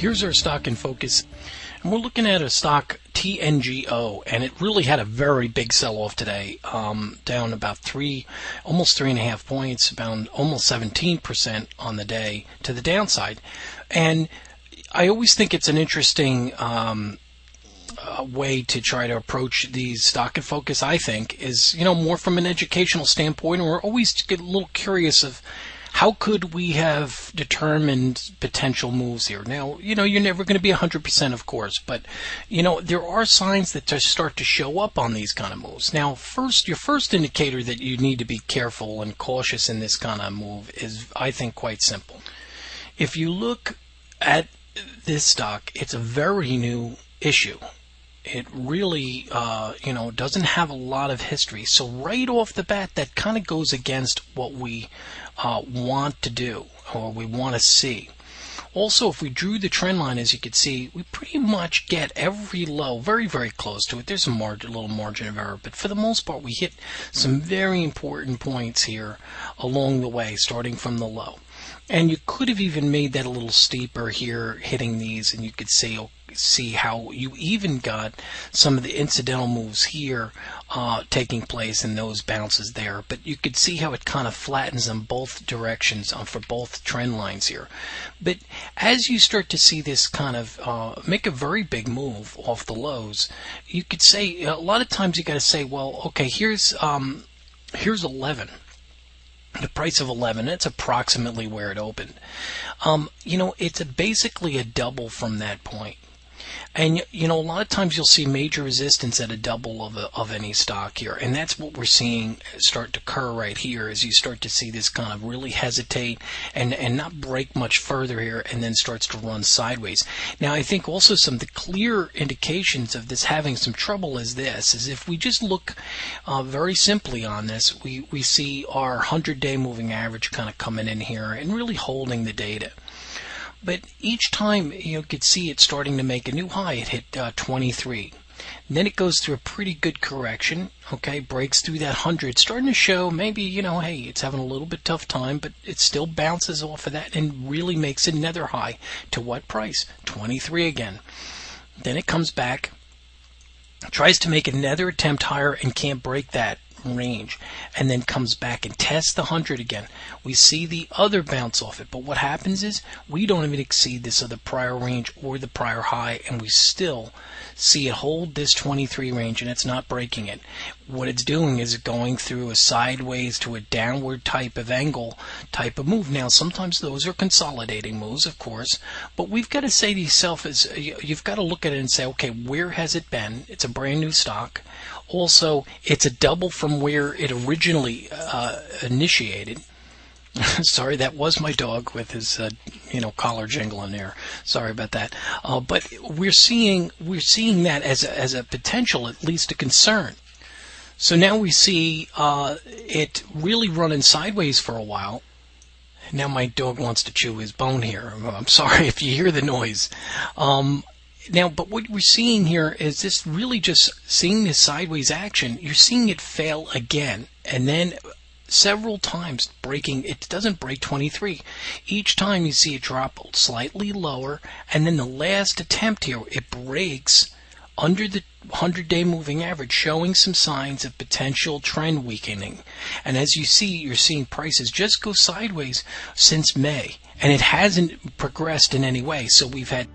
Here's our stock in focus, and we're looking at a stock TNGO, and it really had a very big sell-off today, down about almost 3.5 points, about almost 17% on the day to the downside. And I always think it's an interesting way to try to approach these stock and focus. I think is more from an educational standpoint, and we're always get a little curious of how could we have determined potential moves here. Now, you're never going to be 100%, of course, but there are signs that just start to show up on these kind of moves. Now, your first indicator that you need to be careful and cautious in this kind of move is, I think, quite simple. If you look at this stock, it's a very new issue. It really, doesn't have a lot of history. So right off the bat, that kind of goes against what we want to do or we want to see. Also, if we drew the trend line, as you can see, we pretty much get every low very, very close to it. There's a little margin of error, but for the most part, we hit some very important points here along the way, starting from the low. And you could have even made that a little steeper here, hitting these, and you could see how you even got some of the incidental moves here taking place in those bounces there. But you could see how it kind of flattens in both directions for both trend lines here. But as you start to see this kind of make a very big move off the lows, you could say a lot of times you got to say, well, okay, here's 11. The price of 11, it's approximately where it opened. It's basically a double from that point. And a lot of times you'll see major resistance at a double of any stock here, and that's what we're seeing start to occur right here as you start to see this kind of really hesitate and not break much further here, and then starts to run sideways. Now, I think also some of the clear indications of this having some trouble is if we just look very simply on this, we see our 100-day moving average kind of coming in here and really holding the data. But each time you could see it starting to make a new high. It hit 23. And then it goes through a pretty good correction. Okay, breaks through that 100, starting to show maybe hey, it's having a little bit tough time, but it still bounces off of that and really makes another high. To what price? 23 again. Then it comes back, tries to make another attempt higher and can't break that range, and then comes back and tests the 100 again. We see the other bounce off it, but what happens is we don't even exceed this other prior range or the prior high, and we still see it hold this 23 range, and it's not breaking it. What it's doing is going through a sideways to a downward type of angle type of move. Now, sometimes those are consolidating moves, of course, but we've got to say to yourself, you've got to look at it and say, okay, where has it been? It's a brand new stock. Also, it's a double from where it originally initiated. Sorry, that was my dog with his collar jingling there. Sorry about that. But we're seeing that as a potential, at least a concern. So now we see it really running sideways for a while. Now my dog wants to chew his bone here. I'm sorry if you hear the noise. Now, but what we're seeing here is this really just seeing this sideways action. You're seeing it fail again, and then several times breaking. It doesn't break 23. Each time you see it drop slightly lower, and then the last attempt here, it breaks under the 100-day moving average, showing some signs of potential trend weakening. And as you see, you're seeing prices just go sideways since May, and it hasn't progressed in any way. So we've had